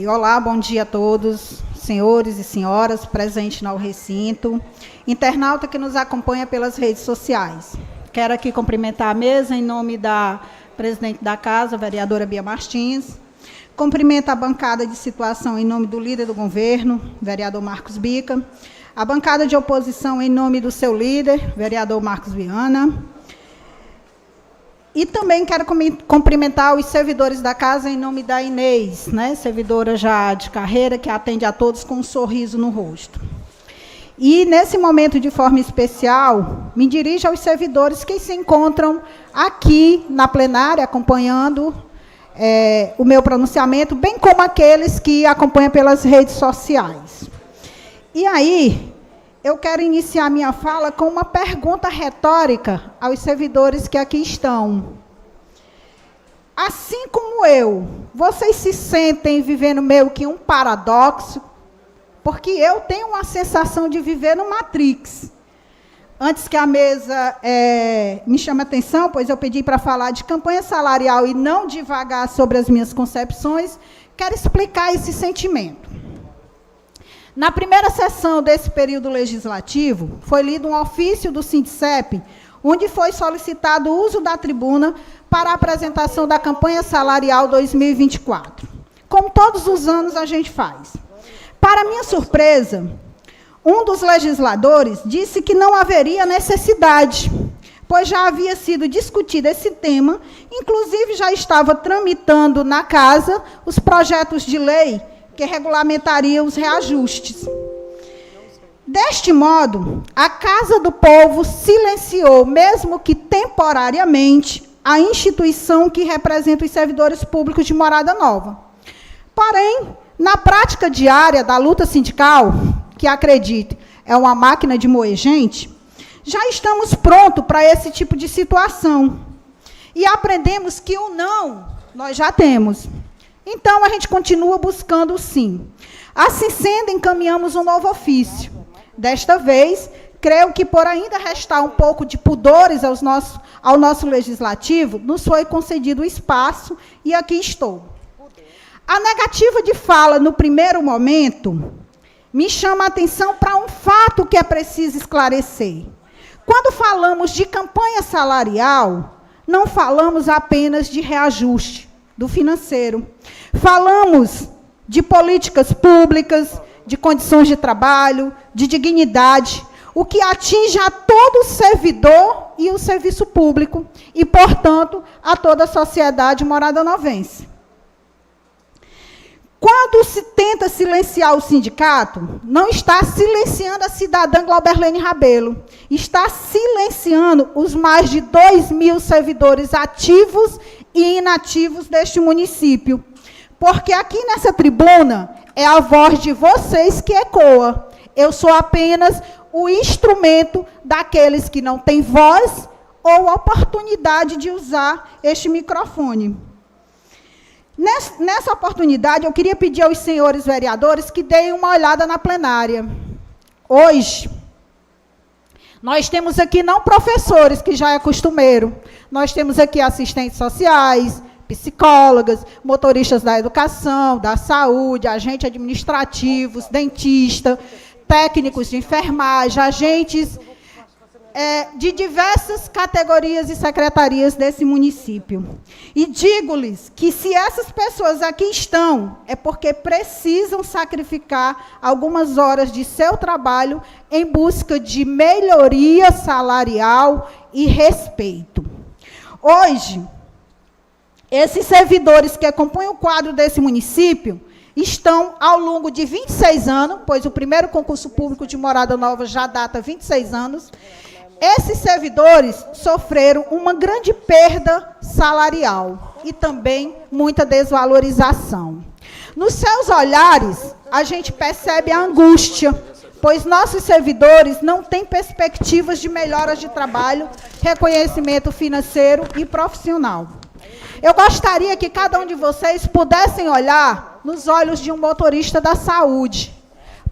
Olá, bom dia a todos, senhores e senhoras presentes no recinto, internauta que nos acompanha pelas redes sociais. Quero aqui cumprimentar a mesa em nome da presidente da casa, vereadora Bia Martins. Cumprimento a bancada de situação em nome do líder do governo, vereador Marcos Bica. A bancada de oposição em nome do seu líder, vereador Marcos Viana. E também quero cumprimentar os servidores da casa em nome da Inês, né, servidora já de carreira, que atende a todos com um sorriso no rosto. E, nesse momento, de forma especial, me dirijo aos servidores que se encontram aqui na plenária, acompanhando o meu pronunciamento, bem como aqueles que acompanham pelas redes sociais. E aí, eu quero iniciar minha fala com uma pergunta retórica aos servidores que aqui estão. Assim como eu, vocês se sentem vivendo meio que um paradoxo? Porque eu tenho uma sensação de viver no Matrix. Antes que a mesa me chame a atenção, pois eu pedi para falar de campanha salarial e não divagar sobre as minhas concepções, quero explicar esse sentimento. Na primeira sessão desse período legislativo, foi lido um ofício do Sindicep, onde foi solicitado o uso da tribuna para a apresentação da campanha salarial 2024. Como todos os anos a gente faz. Para minha surpresa, um dos legisladores disse que não haveria necessidade, pois já havia sido discutido esse tema, inclusive já estava tramitando na casa os projetos de lei que regulamentariam os reajustes. Deste modo, a Casa do Povo silenciou, mesmo que temporariamente, a instituição que representa os servidores públicos de Morada Nova. Porém, na prática diária da luta sindical, que, acredite, é uma máquina de moer gente, já estamos prontos para esse tipo de situação. E aprendemos que o não nós já temos. Então, a gente continua buscando o sim. Assim sendo, encaminhamos um novo ofício. Desta vez, creio que, por ainda restar um pouco de pudores ao nosso legislativo, nos foi concedido o espaço e aqui estou. A negativa de fala, no primeiro momento, me chama a atenção para um fato que é preciso esclarecer. Quando falamos de campanha salarial, não falamos apenas de reajuste do financeiro. Falamos de políticas públicas, de condições de trabalho, de dignidade, o que atinge a todo servidor e o serviço público, e, portanto, a toda a sociedade moradanovense. Quando se tenta silenciar o sindicato, não está silenciando a cidadã Glauberlene Rabelo, está silenciando os mais de 2.000 servidores ativos e inativos deste município. Porque aqui nessa tribuna é a voz de vocês que ecoa. Eu sou apenas o instrumento daqueles que não têm voz ou oportunidade de usar este microfone. Nessa oportunidade, eu queria pedir aos senhores vereadores que deem uma olhada na plenária. Hoje, nós temos aqui não professores, que já é costumeiro, nós temos aqui assistentes sociais, psicólogas, motoristas da educação, da saúde, agentes administrativos, dentistas, técnicos de enfermagem, agentes de diversas categorias e secretarias desse município. E digo-lhes que, se essas pessoas aqui estão, é porque precisam sacrificar algumas horas de seu trabalho em busca de melhoria salarial e respeito. Hoje, esses servidores que compõem o quadro desse município estão ao longo de 26 anos, pois o primeiro concurso público de Morada Nova já data 26 anos, esses servidores sofreram uma grande perda salarial e também muita desvalorização. Nos seus olhares, a gente percebe a angústia, pois nossos servidores não têm perspectivas de melhoras de trabalho, reconhecimento financeiro e profissional. Eu gostaria que cada um de vocês pudessem olhar nos olhos de um motorista da saúde.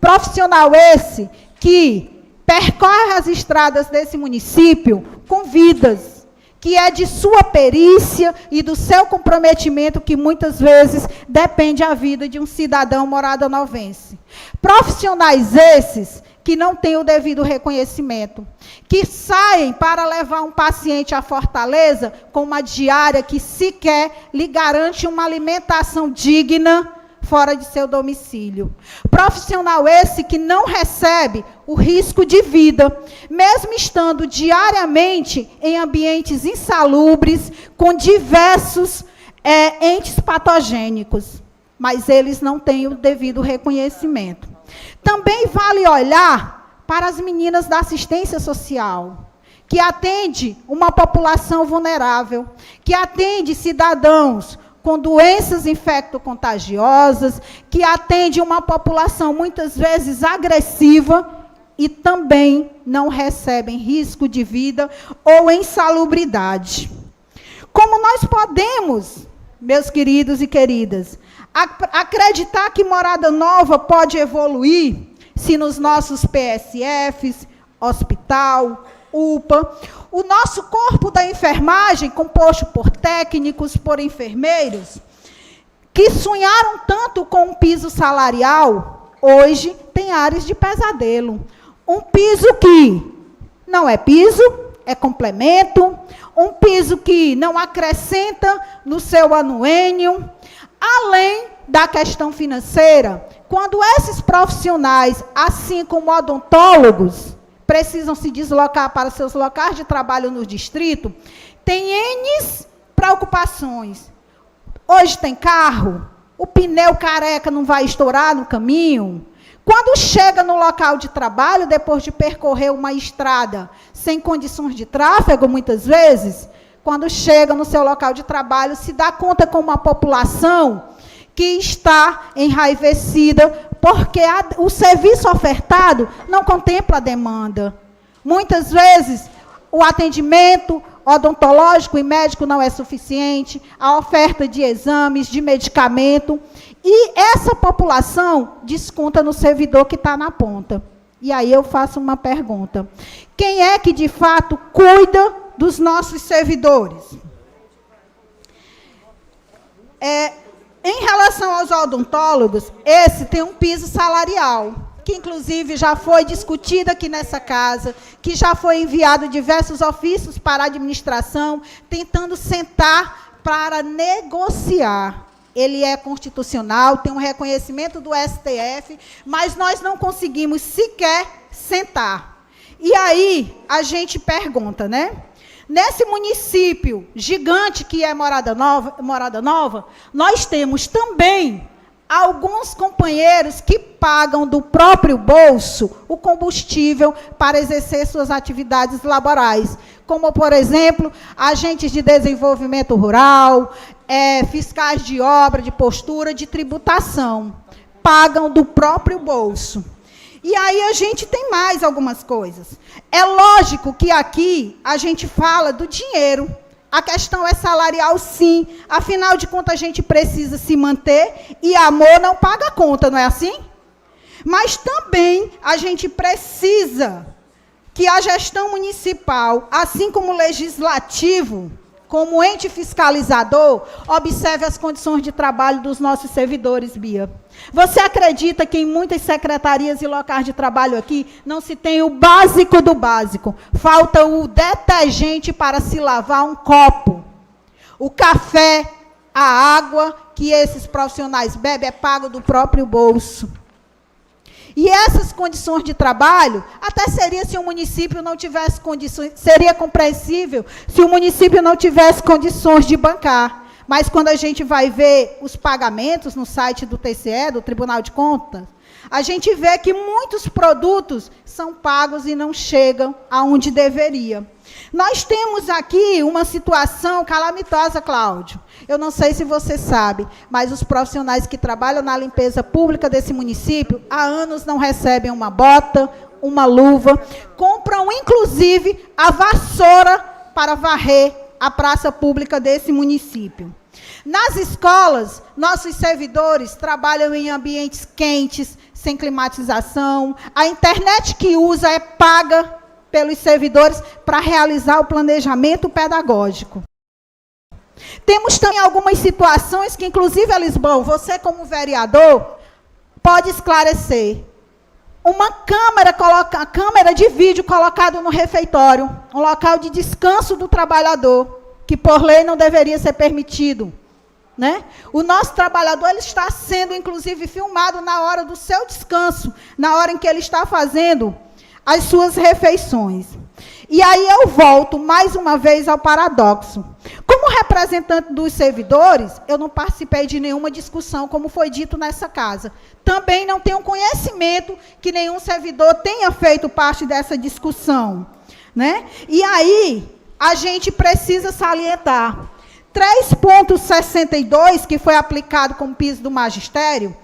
Profissional esse que percorre as estradas desse município com vidas, que é de sua perícia e do seu comprometimento, que muitas vezes depende a vida de um cidadão moradanovense. Profissionais esses que não têm o devido reconhecimento, que saem para levar um paciente à Fortaleza com uma diária que sequer lhe garante uma alimentação digna fora de seu domicílio. Profissional esse que não recebe o risco de vida, mesmo estando diariamente em ambientes insalubres, com diversos entes patogênicos, mas eles não têm o devido reconhecimento. Também vale olhar para as meninas da assistência social, que atende uma população vulnerável, que atende cidadãos com doenças infecto-contagiosas, que atende uma população muitas vezes agressiva e também não recebem risco de vida ou insalubridade. Como nós podemos, meus queridos e queridas, acreditar que Morada Nova pode evoluir se nos nossos PSFs, hospital, UPA, o nosso corpo da enfermagem, composto por técnicos, por enfermeiros, que sonharam tanto com um piso salarial, hoje tem ares de pesadelo. Um piso que não é piso, é complemento, um piso que não acrescenta no seu anuênio. Além da questão financeira, quando esses profissionais, assim como odontólogos, precisam se deslocar para seus locais de trabalho no distrito, tem N preocupações. Hoje tem carro, o pneu careca não vai estourar no caminho. Quando chega no local de trabalho, depois de percorrer uma estrada sem condições de tráfego, muitas vezes, quando chega no seu local de trabalho, se dá conta com uma população que está enraivecida, porque o serviço ofertado não contempla a demanda. Muitas vezes, o atendimento odontológico e médico não é suficiente, a oferta de exames, de medicamento, e essa população desconta no servidor que está na ponta. E aí eu faço uma pergunta: quem é que, de fato, cuida dos nossos servidores? Em relação aos odontólogos, esse tem um piso salarial, que inclusive já foi discutido aqui nessa casa, que já foi enviado diversos ofícios para a administração, tentando sentar para negociar. Ele é constitucional, tem um reconhecimento do STF, mas nós não conseguimos sequer sentar. E aí, a gente pergunta, né? Nesse município gigante que é Morada Nova, nós temos também alguns companheiros que pagam do próprio bolso o combustível para exercer suas atividades laborais, como, por exemplo, agentes de desenvolvimento rural, fiscais de obra, de postura, de tributação, pagam do próprio bolso. E aí a gente tem mais algumas coisas. É lógico que aqui a gente fala do dinheiro. A questão é salarial, sim. Afinal de contas, a gente precisa se manter e amor não paga conta, não é assim? Mas também a gente precisa que a gestão municipal, assim como o legislativo, como ente fiscalizador, observe as condições de trabalho dos nossos servidores, Bia. Você acredita que em muitas secretarias e locais de trabalho aqui não se tem o básico do básico? Falta o detergente para se lavar um copo. O café, a água que esses profissionais bebem é pago do próprio bolso. E essas condições de trabalho, até seria se o município não tivesse condições, seria compreensível se o município não tivesse condições de bancar. Mas quando a gente vai ver os pagamentos no site do TCE, do Tribunal de Contas, a gente vê que muitos produtos são pagos e não chegam aonde deveria. Nós temos aqui uma situação calamitosa, Cláudio. Eu não sei se você sabe, mas os profissionais que trabalham na limpeza pública desse município, há anos não recebem uma bota, uma luva, compram, inclusive, a vassoura para varrer a praça pública desse município. Nas escolas, nossos servidores trabalham em ambientes quentes, sem climatização, a internet que usa é paga pelos servidores para realizar o planejamento pedagógico. Temos também algumas situações que, inclusive, Elisbão, você como vereador, pode esclarecer. Uma câmera de vídeo colocada no refeitório, um local de descanso do trabalhador, que por lei não deveria ser permitido. Né? O nosso trabalhador ele está sendo, inclusive, filmado na hora do seu descanso, na hora em que ele está fazendo as suas refeições. E aí eu volto mais uma vez ao paradoxo. Como representante dos servidores, eu não participei de nenhuma discussão, como foi dito nessa casa. Também não tenho conhecimento que nenhum servidor tenha feito parte dessa discussão. Né? E aí, a gente precisa salientar. 3,62, que foi aplicado como piso do magistério,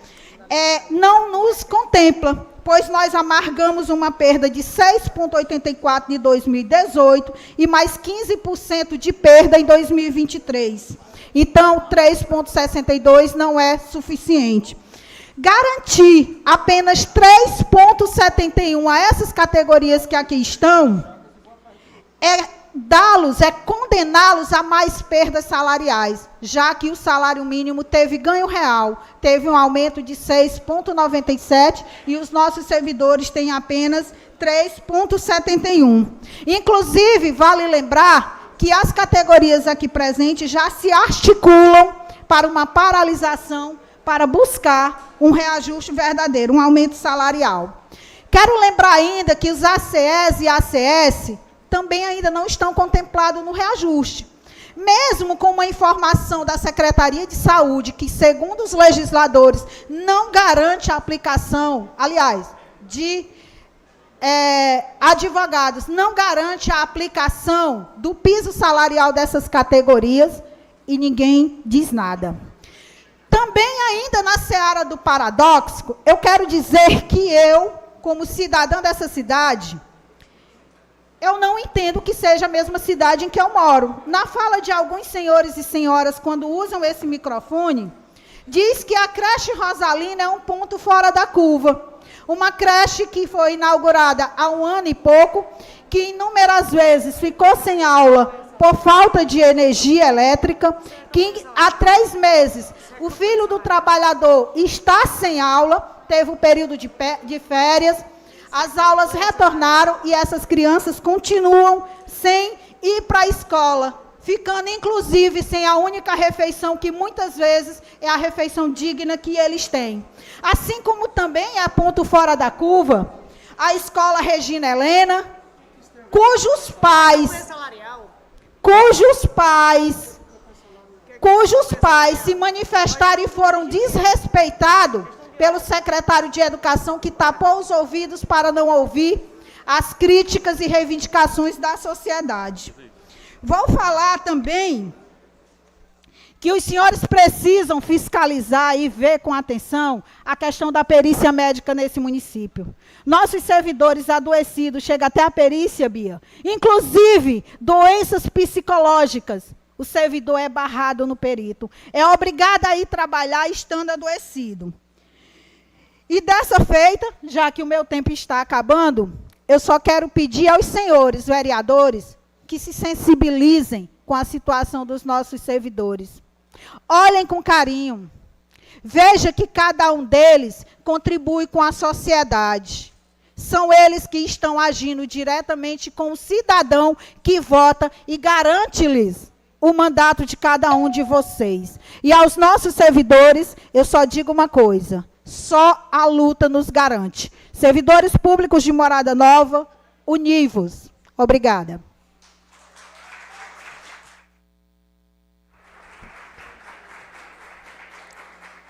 não nos contempla, pois nós amargamos uma perda de 6,84 de 2018 e mais 15% de perda em 2023. Então, 3,62 não é suficiente. Garantir apenas 3,71 a essas categorias que aqui estão condená-los a mais perdas salariais, já que o salário mínimo teve ganho real, teve um aumento de 6,97 e os nossos servidores têm apenas 3,71. Inclusive, vale lembrar que as categorias aqui presentes já se articulam para uma paralisação, para buscar um reajuste verdadeiro, um aumento salarial. Quero lembrar ainda que os ACS e ACS também ainda não estão contemplados no reajuste. Mesmo com uma informação da Secretaria de Saúde, que, segundo os legisladores, não garante a aplicação, aliás, de advogados, não garante a aplicação do piso salarial dessas categorias, e ninguém diz nada. Também, ainda na seara do paradoxo, eu quero dizer que eu, como cidadã dessa cidade, eu não entendo que seja a mesma cidade em que eu moro. Na fala de alguns senhores e senhoras, quando usam esse microfone, diz que a creche Rosalina é um ponto fora da curva. Uma creche que foi inaugurada há 1 ano e pouco, que inúmeras vezes ficou sem aula por falta de energia elétrica, que há 3 meses o filho do trabalhador está sem aula, teve um período de férias. As aulas retornaram e essas crianças continuam sem ir para a escola, ficando, inclusive, sem a única refeição, que muitas vezes é a refeição digna que eles têm. Assim como também é ponto fora da curva, a escola Regina Helena, cujos pais se manifestaram e foram desrespeitados pelo secretário de Educação, que tapou os ouvidos para não ouvir as críticas e reivindicações da sociedade. Vou falar também que os senhores precisam fiscalizar e ver com atenção a questão da perícia médica nesse município. Nossos servidores adoecidos, chega até a perícia, Bia, inclusive doenças psicológicas, o servidor é barrado no perito. É obrigado a ir trabalhar estando adoecido. E dessa feita, já que o meu tempo está acabando, eu só quero pedir aos senhores vereadores que se sensibilizem com a situação dos nossos servidores. Olhem com carinho. Veja que cada um deles contribui com a sociedade. São eles que estão agindo diretamente com o cidadão que vota e garante-lhes o mandato de cada um de vocês. E aos nossos servidores, eu só digo uma coisa: só a luta nos garante. Servidores públicos de Morada Nova, univos. Obrigada.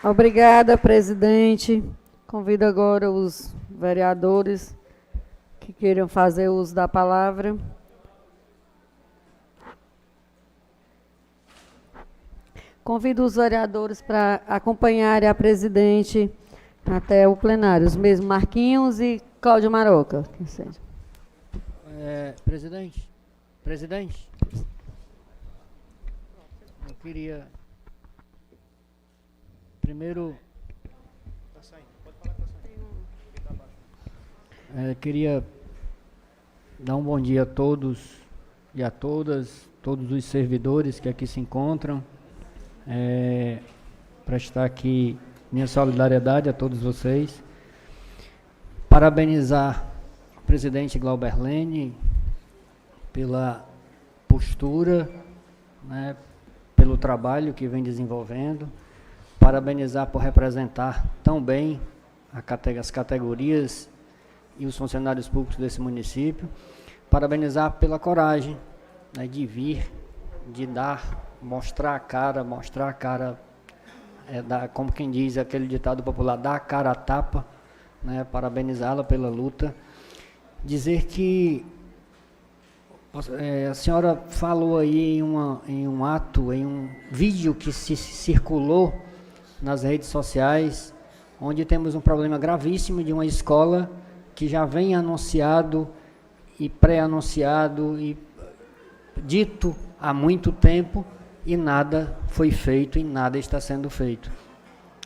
Obrigada, presidente. Convido agora os vereadores que queiram fazer uso da palavra. Convido os vereadores para acompanharem a presidente até o plenário. Os mesmos Marquinhos e Cláudio Maroca. Presidente, eu queria primeiro queria dar um bom dia a todos e a todas, todos os servidores que aqui se encontram. Prestar aqui minha solidariedade a todos vocês. Parabenizar o presidente Glauber Lene pela postura, né, pelo trabalho que vem desenvolvendo. Parabenizar por representar tão bem as categorias e os funcionários públicos desse município. Parabenizar pela coragem, né, de vir, de mostrar a cara, como quem diz aquele ditado popular, dar a cara a tapa, né, parabenizá-la pela luta. Dizer que a senhora falou aí em um ato, em um vídeo que se circulou nas redes sociais, onde temos um problema gravíssimo de uma escola que já vem anunciado e pré-anunciado e dito há muito tempo e nada foi feito e nada está sendo feito.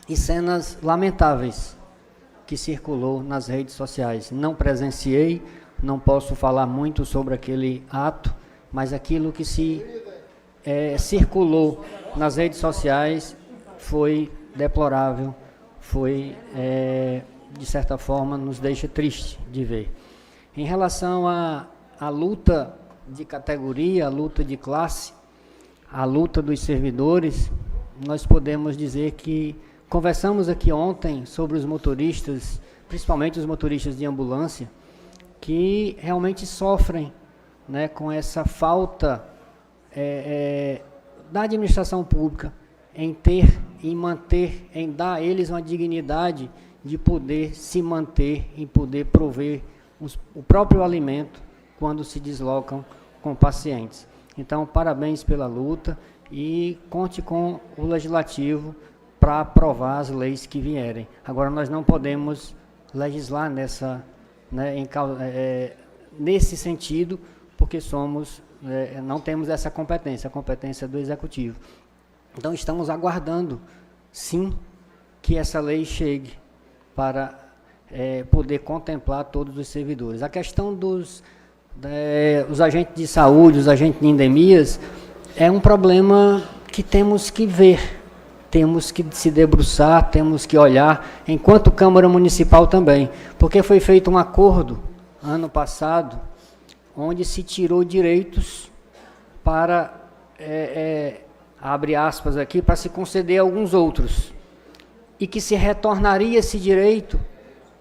E cenas lamentáveis que circulou nas redes sociais. Não presenciei, não posso falar muito sobre aquele ato, mas aquilo que circulou nas redes sociais foi deplorável, foi, de certa forma, nos deixa triste de ver. Em relação à luta de categoria, a luta de classe, a luta dos servidores, nós podemos dizer que conversamos aqui ontem sobre os motoristas, principalmente os motoristas de ambulância, que realmente sofrem, né, com essa falta da administração pública em ter e manter, em dar a eles uma dignidade de poder se manter, em poder prover o próprio alimento quando se deslocam com pacientes. Então, parabéns pela luta e conte com o Legislativo para aprovar as leis que vierem. Agora, nós não podemos legislar nesse sentido, porque não temos essa competência, a competência do Executivo. Então, estamos aguardando, sim, que essa lei chegue para poder contemplar todos os servidores. A questão dos agentes de saúde, os agentes de endemias, é um problema que temos que ver, temos que se debruçar, temos que olhar, enquanto Câmara Municipal também, porque foi feito um acordo, ano passado, onde se tirou direitos para, abre aspas aqui, para se conceder a alguns outros, e que se retornaria esse direito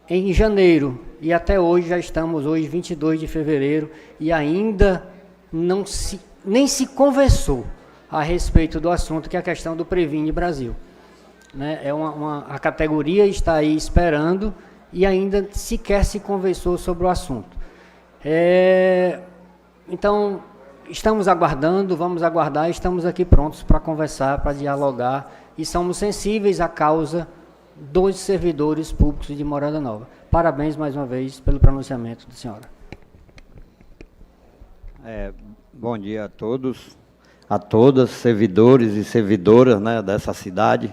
em janeiro, e até hoje, já estamos hoje, 22 de fevereiro, e ainda nem se conversou a respeito do assunto, que é a questão do Previne Brasil. Né? A categoria está aí esperando, e ainda sequer se conversou sobre o assunto. Então, estamos aguardando, vamos aguardar, estamos aqui prontos para conversar, para dialogar, e somos sensíveis à causa dos servidores públicos de Morada Nova. Parabéns mais uma vez pelo pronunciamento da senhora. Bom dia a todos, a todas, servidores e servidoras, né, dessa cidade.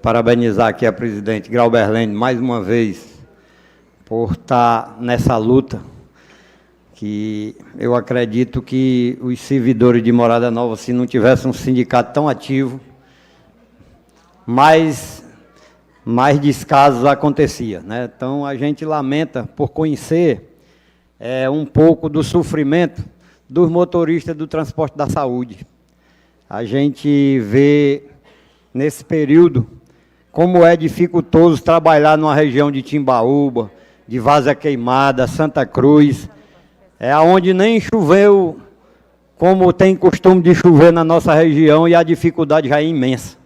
Parabenizar aqui a presidente Glauber Lene mais uma vez por estar nessa luta, que eu acredito que os servidores de Morada Nova, se não tivesse um sindicato tão ativo, mais descasos acontecia, né? Então, a gente lamenta por conhecer um pouco do sofrimento dos motoristas do transporte da saúde. A gente vê, nesse período, como é dificultoso trabalhar numa região de Timbaúba, de Várzea Queimada, Santa Cruz, onde nem choveu, como tem costume de chover na nossa região, e a dificuldade já é imensa.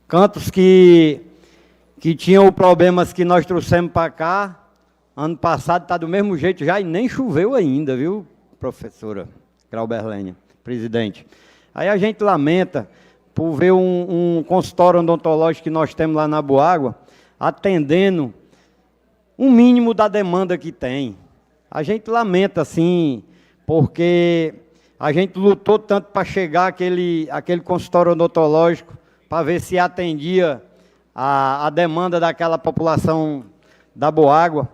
Cantos que tinham problemas que nós trouxemos para cá, ano passado está do mesmo jeito já, e nem choveu ainda, viu, professora Glauber Lene, presidente. Aí a gente lamenta por ver um consultório odontológico que nós temos lá na Boágua, atendendo o mínimo da demanda que tem. A gente lamenta, sim, porque a gente lutou tanto para chegar aquele consultório odontológico, para ver se atendia a demanda daquela população da Boágua,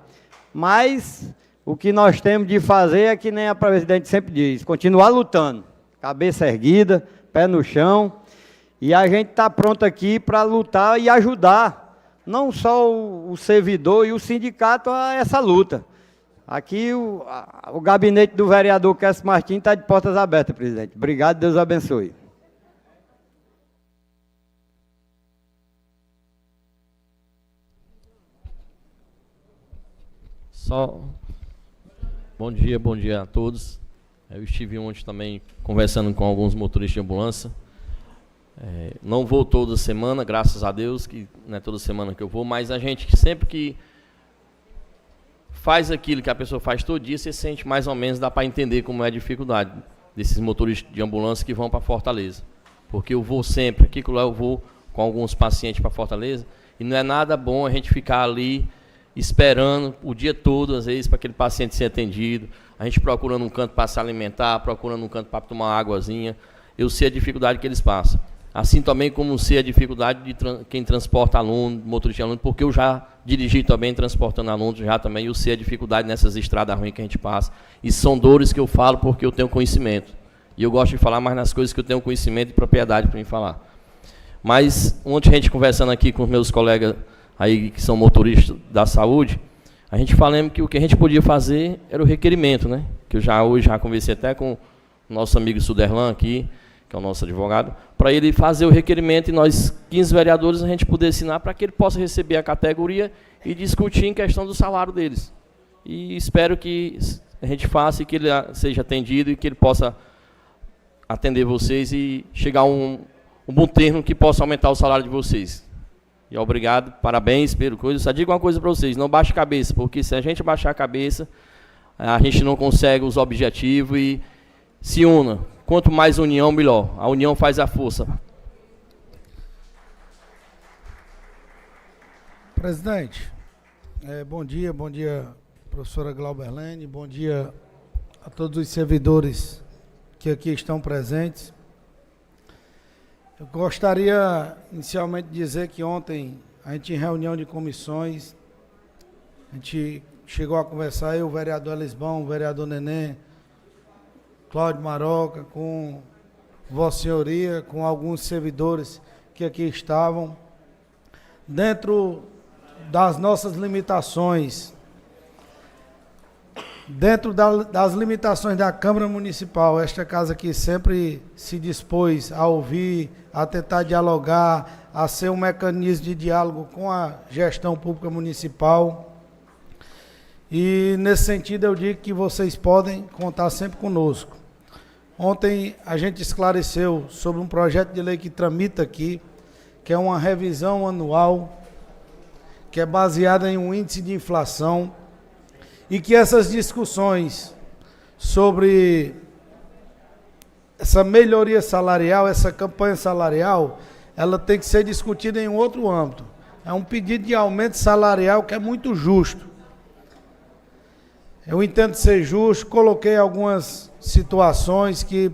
mas O que nós temos de fazer é que nem a presidente sempre diz, continuar lutando, cabeça erguida, pé no chão, e a gente está pronto aqui para lutar e ajudar, não só o servidor e o sindicato a essa luta. Aqui o gabinete do vereador Cássio Martins está de portas abertas, presidente. Obrigado, Deus abençoe. Bom dia a todos. Eu estive ontem também conversando com alguns motoristas de ambulância. Não vou toda semana, graças a Deus, que não é toda semana que eu vou, mas a gente sempre que faz aquilo que a pessoa faz todo dia, você sente mais ou menos, dá para entender como é a dificuldade desses motoristas de ambulância que vão para Fortaleza. Porque eu vou sempre, aqui que eu vou com alguns pacientes para Fortaleza, e não é nada bom a gente ficar ali esperando o dia todo, às vezes, para aquele paciente ser atendido, a gente procurando um canto para se alimentar, procurando um canto para tomar uma águazinha. Eu sei a dificuldade que eles passam. Assim também como sei a dificuldade de quem transporta aluno, motorista de aluno, porque eu já dirigi também transportando alunos, já também eu sei a dificuldade nessas estradas ruins que a gente passa. E são dores que eu falo porque eu tenho conhecimento. E eu gosto de falar mais nas coisas que eu tenho conhecimento e propriedade para me falar. Mas ontem a gente conversando aqui com os meus colegas aí que são motoristas da saúde, a gente falando que o que a gente podia fazer era o requerimento, né? Que eu hoje já conversei até com o nosso amigo Suderlan aqui, que é o nosso advogado, para ele fazer o requerimento e nós, 15 vereadores, a gente poder assinar para que ele possa receber a categoria e discutir em questão do salário deles. E espero que a gente faça e que ele seja atendido e que ele possa atender vocês e chegar a um bom termo que possa aumentar o salário de vocês. E obrigado, parabéns pelo coisa. Só digo uma coisa para vocês, não baixe a cabeça, porque se a gente baixar a cabeça, a gente não consegue os objetivos e se una. Quanto mais união, melhor. A união faz a força. Presidente, bom dia, professora Glauberlene, bom dia a todos os servidores que aqui estão presentes. Eu gostaria, inicialmente, de dizer que ontem, a gente, em reunião de comissões, a gente chegou a conversar, eu, o vereador Elisbão, o vereador Neném, Cláudio Maroca, com Vossa Senhoria, com alguns servidores que aqui estavam, dentro das nossas limitações, dentro das limitações da Câmara Municipal. Esta casa aqui sempre se dispôs a ouvir, a tentar dialogar, a ser um mecanismo de diálogo com a gestão pública municipal. E, nesse sentido, eu digo que vocês podem contar sempre conosco. Ontem, a gente esclareceu sobre um projeto de lei que tramita aqui, que é uma revisão anual, que é baseada em um índice de inflação, e que essas discussões sobre essa melhoria salarial, essa campanha salarial, ela tem que ser discutida em outro âmbito. É um pedido de aumento salarial que é muito justo. Eu entendo ser justo, coloquei algumas situações que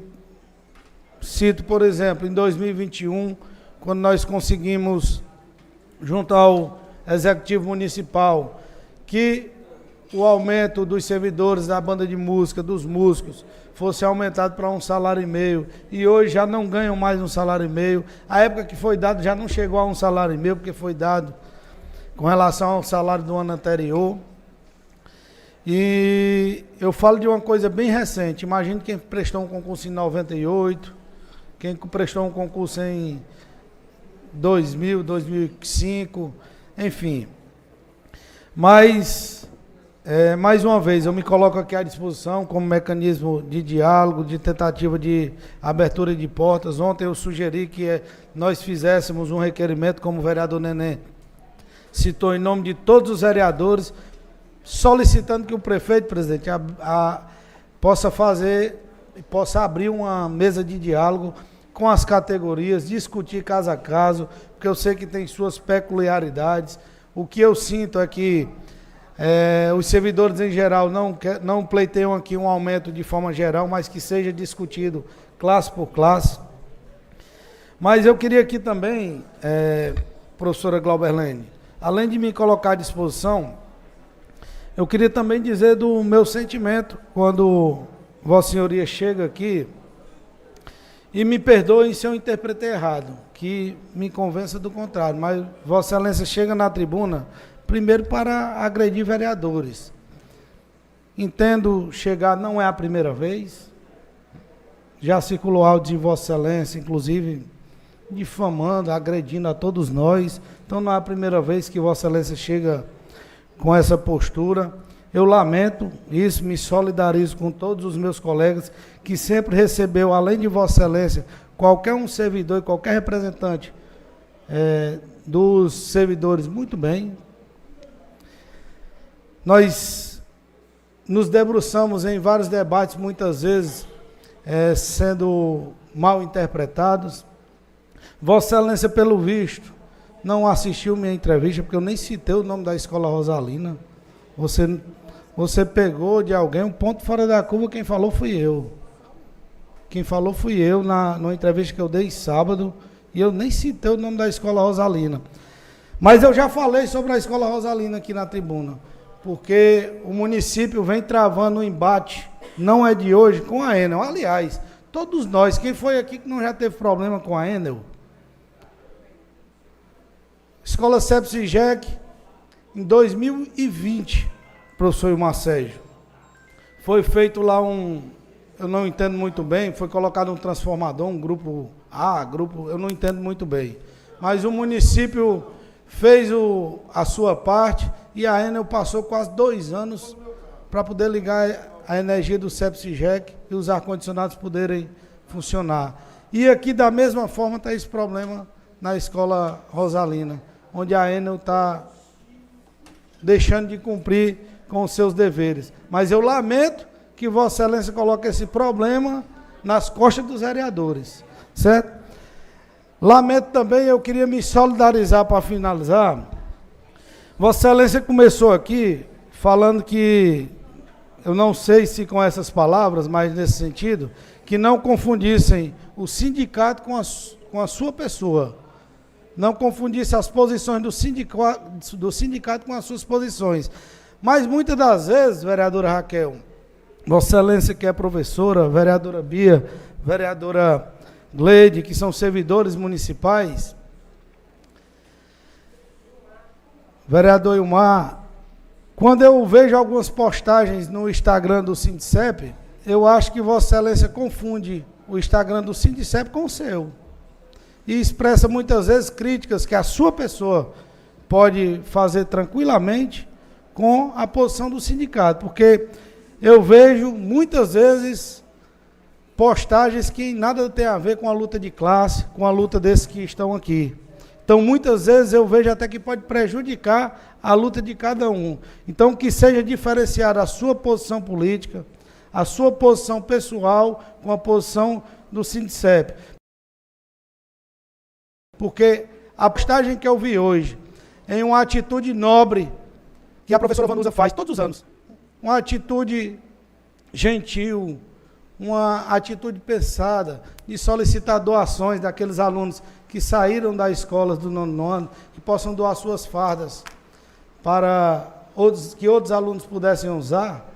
cito, por exemplo, em 2021, quando nós conseguimos, junto ao Executivo Municipal, que o aumento dos servidores da banda de música, dos músicos, fosse aumentado para $1,5 salário, e hoje já não ganham mais $1,5 salário. A época que foi dado já não chegou a $1,5 salário, porque foi dado com relação ao salário do ano anterior. E eu falo de uma coisa bem recente. Imagine quem prestou um concurso em 98, quem prestou um concurso em 2000, 2005, enfim. Mas, mais uma vez, eu me coloco aqui à disposição como mecanismo de diálogo, de tentativa de abertura de portas. Ontem eu sugeri que nós fizéssemos um requerimento, como o vereador Neném citou, em nome de todos os vereadores, solicitando que o prefeito, presidente, possa abrir uma mesa de diálogo com as categorias, discutir caso a caso, porque eu sei que tem suas peculiaridades. O que eu sinto é que os servidores em geral não pleiteiam aqui um aumento de forma geral, mas que seja discutido classe por classe. Mas eu queria aqui também, professora Glauberlene, além de me colocar à disposição, Eu queria também dizer do meu sentimento quando Vossa Senhoria chega aqui, e me perdoem se eu interpretei errado, que me convença do contrário, mas Vossa Excelência chega na tribuna primeiro para agredir vereadores. Entendo chegar, não é a primeira vez, já circulou áudio de Vossa Excelência, inclusive difamando, agredindo a todos nós, então não é a primeira vez que Vossa Excelência chega com essa postura. Eu lamento isso, me solidarizo com todos os meus colegas que sempre recebeu, além de Vossa Excelência, qualquer um servidor e qualquer representante dos servidores muito bem. Nós nos debruçamos em vários debates, muitas vezes sendo mal interpretados. Vossa Excelência, pelo visto, não assistiu minha entrevista, porque eu nem citei o nome da Escola Rosalina. Você pegou de alguém um ponto fora da curva, quem falou fui eu. Quem falou fui eu na entrevista que eu dei sábado, e eu nem citei o nome da Escola Rosalina. Mas eu já falei sobre a Escola Rosalina aqui na tribuna, porque o município vem travando um embate, não é de hoje, com a Enel. Aliás, todos nós, quem foi aqui que não já teve problema com a Enel? Escola Sepsigec, em 2020, professor Ilmar Sérgio, foi feito lá eu não entendo muito bem, foi colocado um transformador, um grupo A, eu não entendo muito bem. Mas o município fez a sua parte e a Enel passou quase 2 anos para poder ligar a energia do Sepsigec e os ar-condicionados poderem funcionar. E aqui, da mesma forma, está esse problema na Escola Rosalina, onde a Enel está deixando de cumprir com os seus deveres. Mas eu lamento que Vossa Excelência coloque esse problema nas costas dos vereadores, certo? Lamento também, eu queria me solidarizar para finalizar. Vossa Excelência começou aqui falando que, eu não sei se com essas palavras, mas nesse sentido, que não confundissem o sindicato com a sua pessoa. Não confundisse as posições do sindicato com as suas posições. Mas muitas das vezes, vereadora Raquel, Vossa Excelência que é professora, vereadora Bia, vereadora Gleide, que são servidores municipais, vereador Ilmar, quando eu vejo algumas postagens no Instagram do Sindicep, eu acho que Vossa Excelência confunde o Instagram do Sindicep com o seu. E expressa muitas vezes críticas que a sua pessoa pode fazer tranquilamente com a posição do sindicato, porque eu vejo muitas vezes postagens que nada tem a ver com a luta de classe, com a luta desses que estão aqui. Então, muitas vezes eu vejo até que pode prejudicar a luta de cada um. Então, que seja diferenciada a sua posição política, a sua posição pessoal com a posição do Sindicep. Porque a postagem que eu vi hoje, em uma atitude nobre, que a professora Vanusa faz todos os anos, uma atitude gentil, uma atitude pensada, de solicitar doações daqueles alunos que saíram da escola do 9º ano, que possam doar suas fardas para que outros alunos pudessem usar.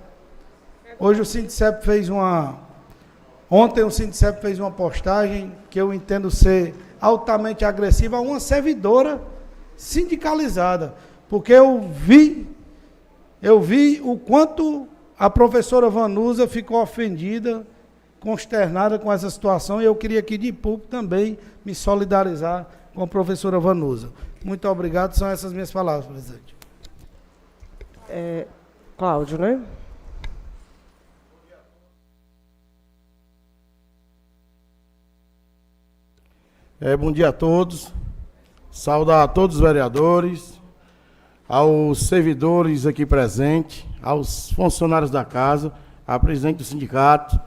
Hoje o Sindicep ontem o Sindicep fez uma postagem que eu entendo ser altamente agressiva a uma servidora sindicalizada, porque eu vi o quanto a professora Vanusa ficou ofendida, consternada com essa situação, e eu queria aqui de público também me solidarizar com a professora Vanusa. Muito obrigado, são essas minhas palavras, presidente. Cláudio, né? Bom dia a todos, saudar a todos os vereadores, aos servidores aqui presentes, aos funcionários da casa, à presidente do sindicato.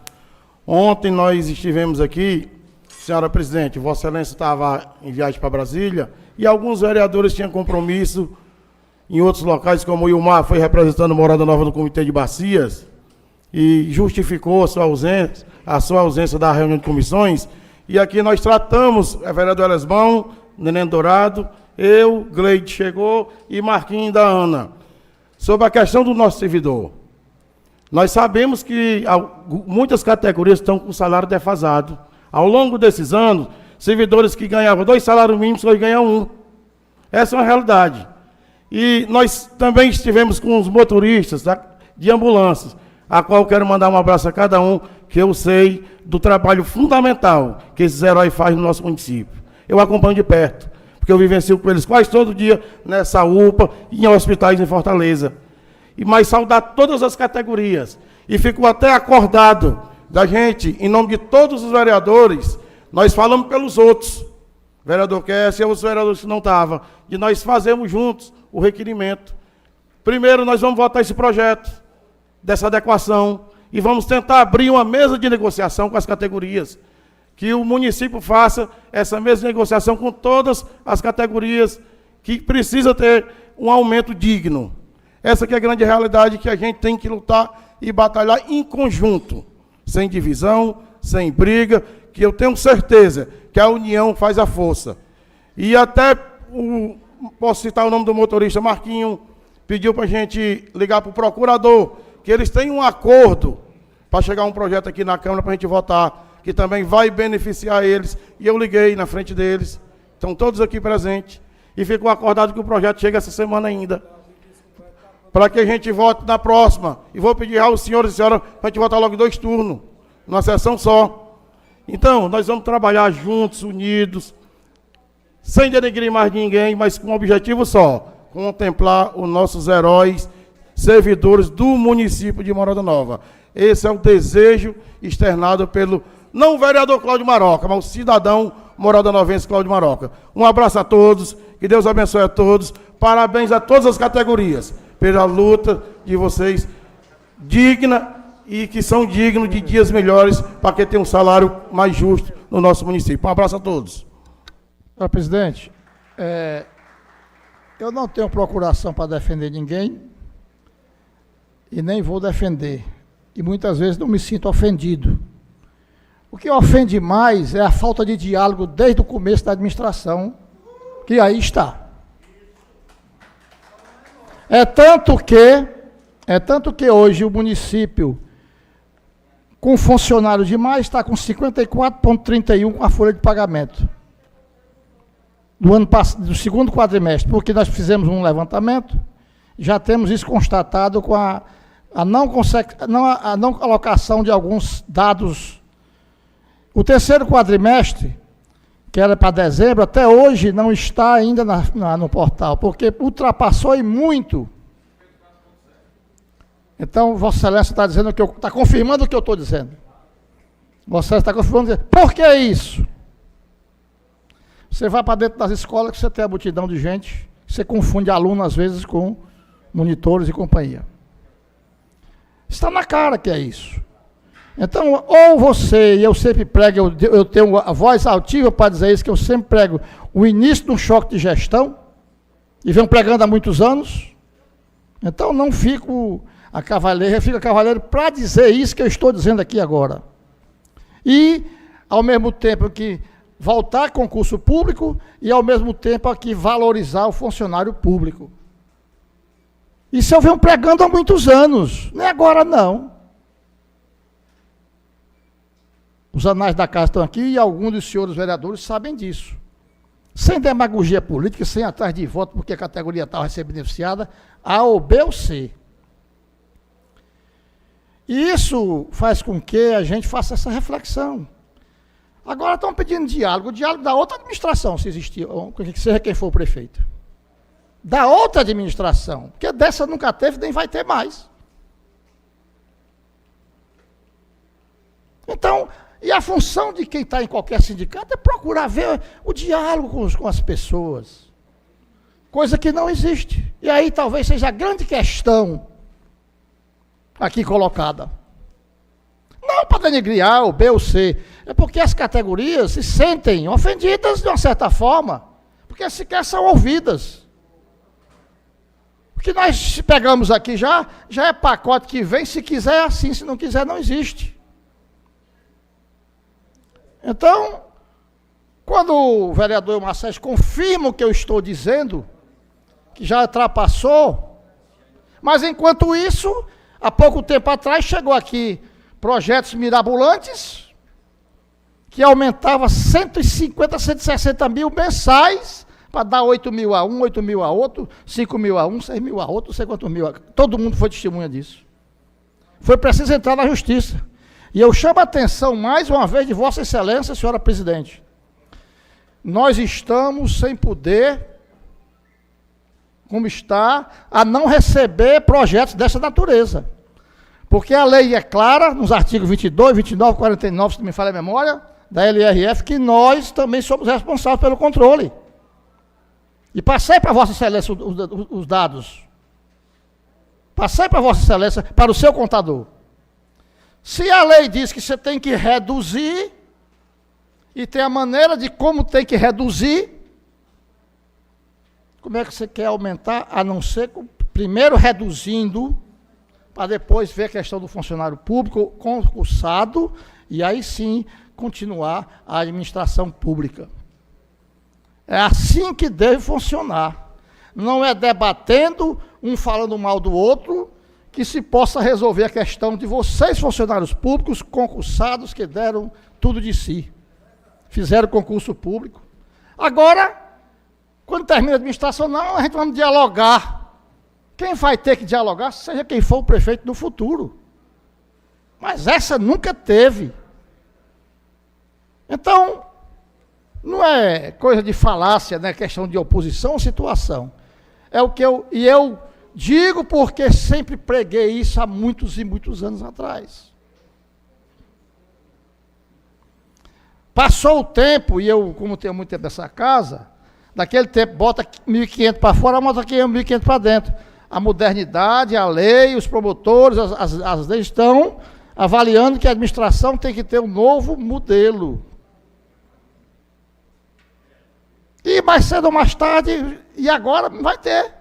Ontem nós estivemos aqui, senhora presidente, Vossa Excelência estava em viagem para Brasília, e alguns vereadores tinham compromisso em outros locais, como o Ilmar foi representando Morada Nova no Comitê de Bacias, e justificou a sua ausência da reunião de comissões. E aqui nós tratamos, vereador Eresbão, Neném Dourado, eu, Gleide chegou e Marquinhos da Ana. sobre a questão do nosso servidor. Nós sabemos que muitas categorias estão com salário defasado. Ao longo desses anos, servidores que ganhavam 2 salários mínimos hoje ganham 1. Essa é uma realidade. E nós também estivemos com os motoristas de ambulâncias, a qual eu quero mandar um abraço a cada um, que eu sei do trabalho fundamental que esses heróis fazem no nosso município. Eu acompanho de perto, porque eu vivencio com eles quase todo dia nessa UPA e em hospitais em Fortaleza. Mas saudar todas as categorias. E fico até acordado da gente, em nome de todos os vereadores, nós falamos pelos outros, vereador Kess e os vereadores que não estavam, de nós fazermos juntos o requerimento. Primeiro, nós vamos votar esse projeto dessa adequação e vamos tentar abrir uma mesa de negociação com as categorias, que o município faça essa mesa de negociação com todas as categorias que precisa ter um aumento digno. Essa que é a grande realidade que a gente tem que lutar e batalhar em conjunto, sem divisão, sem briga, que eu tenho certeza que a união faz a força. E até, posso citar o nome do motorista, Marquinho, pediu para a gente ligar para o procurador, que eles têm um acordo para chegar um projeto aqui na Câmara para a gente votar, que também vai beneficiar eles, e eu liguei na frente deles, estão todos aqui presentes, e ficou acordado que o projeto chega essa semana ainda, para que a gente vote na próxima. E vou pedir aos senhores e senhoras para a gente votar logo em 2 turnos, numa sessão só. Então, nós vamos trabalhar juntos, unidos, sem denegrir mais ninguém, mas com um objetivo só, contemplar os nossos heróis, servidores do município de Morada Nova. Esse é o desejo externado pelo, não o vereador Cláudio Maroca, mas o cidadão moradanovense Cláudio Maroca. Um abraço a todos, que Deus abençoe a todos, parabéns a todas as categorias, pela luta de vocês, digna e que são dignos de dias melhores para que tenha um salário mais justo no nosso município. Um abraço a todos. Senhor presidente, eu não tenho procuração para defender ninguém e nem vou defender. E muitas vezes não me sinto ofendido. O que ofende mais é a falta de diálogo desde o começo da administração, que aí está. É tanto que hoje o município, com funcionário demais, está com 54,31 com a folha de pagamento. Do segundo quadrimestre, porque nós fizemos um levantamento, já temos isso constatado com a não colocação de alguns dados. O terceiro quadrimestre, que era para dezembro, até hoje não está ainda no portal, porque ultrapassou e muito. Então, Vossa Excelência está dizendo está confirmando o que eu estou dizendo. Vossa Excelência está confirmando. Por que isso? Você vai para dentro das escolas que você tem a multidão de gente, você confunde aluno às vezes com monitores e companhia. Está na cara que é isso. Então, ou você, e eu sempre prego, eu tenho a voz altiva para dizer isso, que eu sempre prego o início de um choque de gestão, e venho pregando há muitos anos, então não fico a cavaleiro, eu fico a cavaleiro para dizer isso que eu estou dizendo aqui agora. E, ao mesmo tempo que voltar a concurso público, e ao mesmo tempo aqui valorizar o funcionário público. Isso eu venho pregando há muitos anos, não é agora não. Os anais da casa estão aqui e alguns dos senhores vereadores sabem disso. Sem demagogia política, sem atrás de voto, porque a categoria tal vai ser beneficiada, A ou B ou C. E isso faz com que a gente faça essa reflexão. Agora estão pedindo diálogo, o diálogo da outra administração, se existir, seja quem for o prefeito. Da outra administração, porque dessa nunca teve, nem vai ter mais. Então, e a função de quem está em qualquer sindicato é procurar ver o diálogo com as pessoas. Coisa que não existe. E aí talvez seja a grande questão aqui colocada. Não para denegrir A ou B ou C, é porque as categorias se sentem ofendidas de uma certa forma, porque sequer são ouvidas. O que nós pegamos aqui já é pacote que vem, se quiser é assim, se não quiser não existe. Então, quando o vereador Marcelo confirma o que eu estou dizendo, que já ultrapassou, Mas, enquanto isso, há pouco tempo atrás, chegou aqui projetos mirabolantes, que aumentava 150, 160 mil mensais, para dar 8 mil a um, 8 mil a outro, 5 mil a um, 6 mil a outro, não sei quantos mil a... Todo mundo foi testemunha disso. Foi preciso entrar na justiça. E eu chamo a atenção, mais uma vez, de Vossa Excelência, senhora presidente. Nós estamos sem poder, como está, a não receber projetos dessa natureza. Porque a lei é clara, nos artigos 22, 29, 49, se não me falha a memória, da LRF, que nós também somos responsáveis pelo controle. E passei para Vossa Excelência os dados. Passei para Vossa Excelência, para o seu contador. Se a lei diz que você tem que reduzir, e tem a maneira de como tem que reduzir, como é que você quer aumentar, a não ser primeiro reduzindo, para depois ver a questão do funcionário público concursado, e aí sim continuar a administração pública. É assim que deve funcionar. Não é debatendo, um falando mal do outro, que se possa resolver a questão de vocês, funcionários públicos, concursados, que deram tudo de si. Fizeram concurso público. Agora, quando termina a administração, não, a gente vai dialogar. Quem vai ter que dialogar, seja quem for o prefeito do futuro. Mas essa nunca teve. Então, não é coisa de falácia, né, questão de oposição ou situação. É o que eu digo porque sempre preguei isso há muitos e muitos anos atrás. Passou o tempo, e eu, como tenho muito tempo nessa casa, daquele tempo, bota 1.500 para fora, bota aqui 1.500 para dentro. A modernidade, a lei, os promotores, as leis estão avaliando que a administração tem que ter um novo modelo. E mais cedo ou mais tarde, e agora vai ter.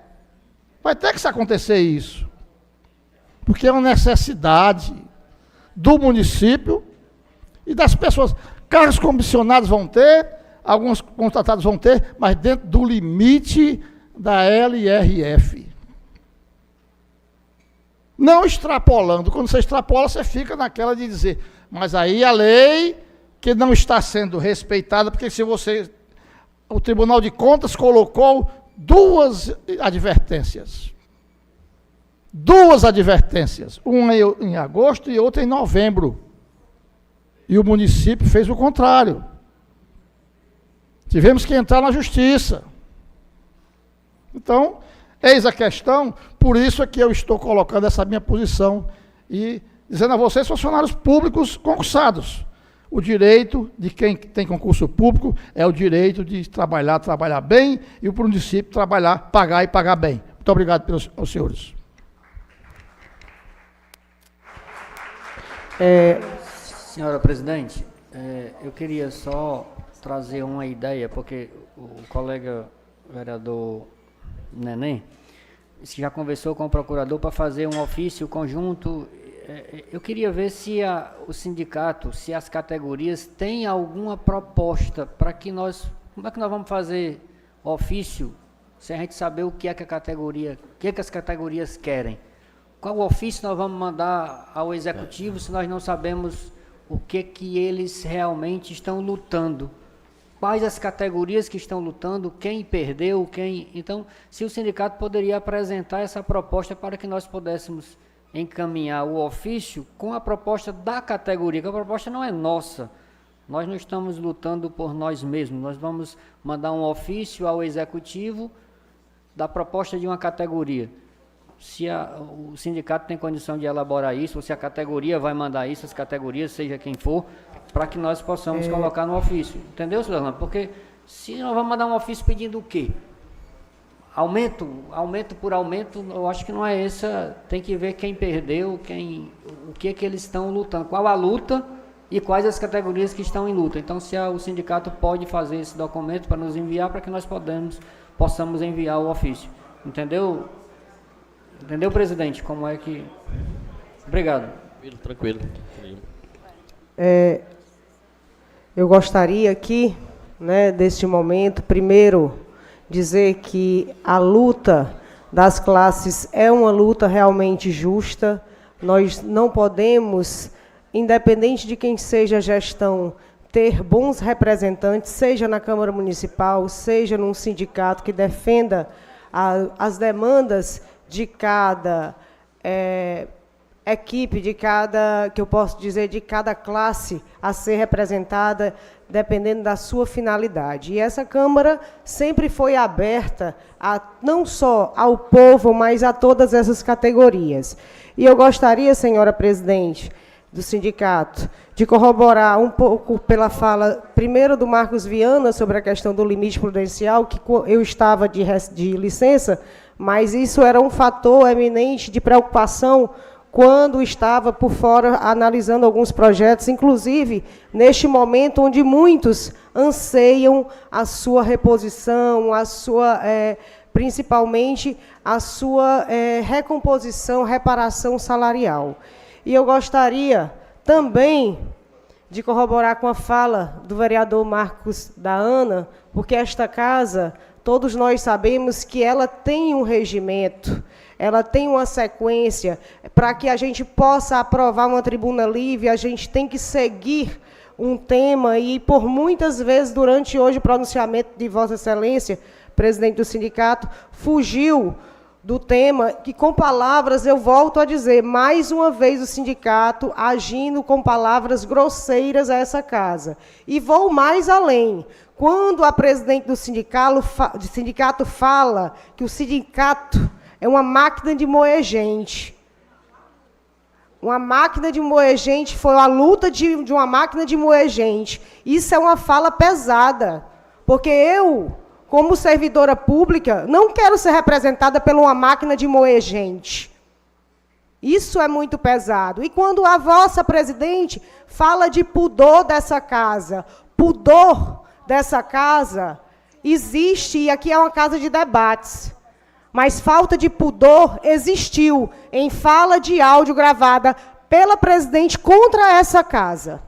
Vai ter que se acontecer isso. Porque é uma necessidade do município e das pessoas. Cargos comissionados vão ter, alguns contratados vão ter, mas dentro do limite da LRF. Não extrapolando. Quando você extrapola, você fica naquela de dizer, mas aí a lei que não está sendo respeitada, porque se você... O Tribunal de Contas colocou 2 advertências. 2 advertências. Uma em agosto e outra em novembro. E o município fez o contrário. Tivemos que entrar na justiça. Então, eis a questão, por isso é que eu estou colocando essa minha posição e dizendo a vocês, funcionários públicos concursados, o direito de quem tem concurso público é o direito de trabalhar bem, e o município trabalhar, pagar e pagar bem. Muito obrigado aos senhores. Senhora presidente, eu queria só trazer uma ideia, porque o colega vereador Neném já conversou com o procurador para fazer um ofício conjunto. Eu queria ver se o sindicato, se as categorias têm alguma proposta para que nós... Como é que nós vamos fazer ofício sem a gente saber o que é que a categoria... O que é que as categorias querem? Qual ofício nós vamos mandar ao executivo se nós não sabemos o que eles realmente estão lutando? Quais as categorias que estão lutando, quem perdeu, quem... Então, se o sindicato poderia apresentar essa proposta para que nós pudéssemos encaminhar o ofício com a proposta da categoria, que a proposta não é nossa. Nós não estamos lutando por nós mesmos, nós vamos mandar um ofício ao executivo da proposta de uma categoria. Se o sindicato tem condição de elaborar isso, ou se a categoria vai mandar isso, as categorias, seja quem for, para que nós possamos colocar no ofício. Entendeu, senhor Orlando? Porque se nós vamos mandar um ofício pedindo o quê? Aumento por aumento, eu acho que não é essa. Tem que ver quem perdeu, o que eles estão lutando, qual a luta e quais as categorias que estão em luta. Então, se o sindicato pode fazer esse documento para nos enviar, para que nós possamos enviar o ofício. Entendeu? Entendeu, presidente? Como é que... Obrigado. Tranquilo. Eu gostaria aqui, né, deste momento, primeiro, dizer que a luta das classes é uma luta realmente justa. Nós não podemos, independente de quem seja a gestão, ter bons representantes, seja na Câmara Municipal, seja num sindicato que defenda as demandas de cada equipe, de cada, que eu posso dizer, de cada classe a ser representada, dependendo da sua finalidade. E essa Câmara sempre foi aberta não só ao povo, mas a todas essas categorias. E eu gostaria, senhora presidente do sindicato, de corroborar um pouco pela fala, primeiro, do Marcos Viana, sobre a questão do limite prudencial, que eu estava de licença, mas isso era um fator eminente de preocupação quando estava por fora analisando alguns projetos, inclusive neste momento onde muitos anseiam a sua reposição, a sua, principalmente a sua recomposição, reparação salarial. E eu gostaria também de corroborar com a fala do vereador Marcos da Ana, porque esta casa, todos nós sabemos que ela tem um regimento, ela tem uma sequência. Para que a gente possa aprovar uma tribuna livre, a gente tem que seguir um tema, e por muitas vezes, durante hoje o pronunciamento de Vossa Excelência, presidente do sindicato, fugiu do tema, que com palavras, eu volto a dizer, mais uma vez o sindicato agindo com palavras grosseiras a essa casa. E vou mais além. Quando a presidente do sindicato fala que o sindicato é uma máquina de moer gente. Uma máquina de moer gente, foi a luta de uma máquina de moer gente. Isso é uma fala pesada, porque eu, como servidora pública, não quero ser representada por uma máquina de moer gente. Isso é muito pesado. E quando a vossa presidente fala de pudor dessa casa, existe, e aqui é uma casa de debates, mas falta de pudor existiu em fala de áudio gravada pela presidente contra essa casa.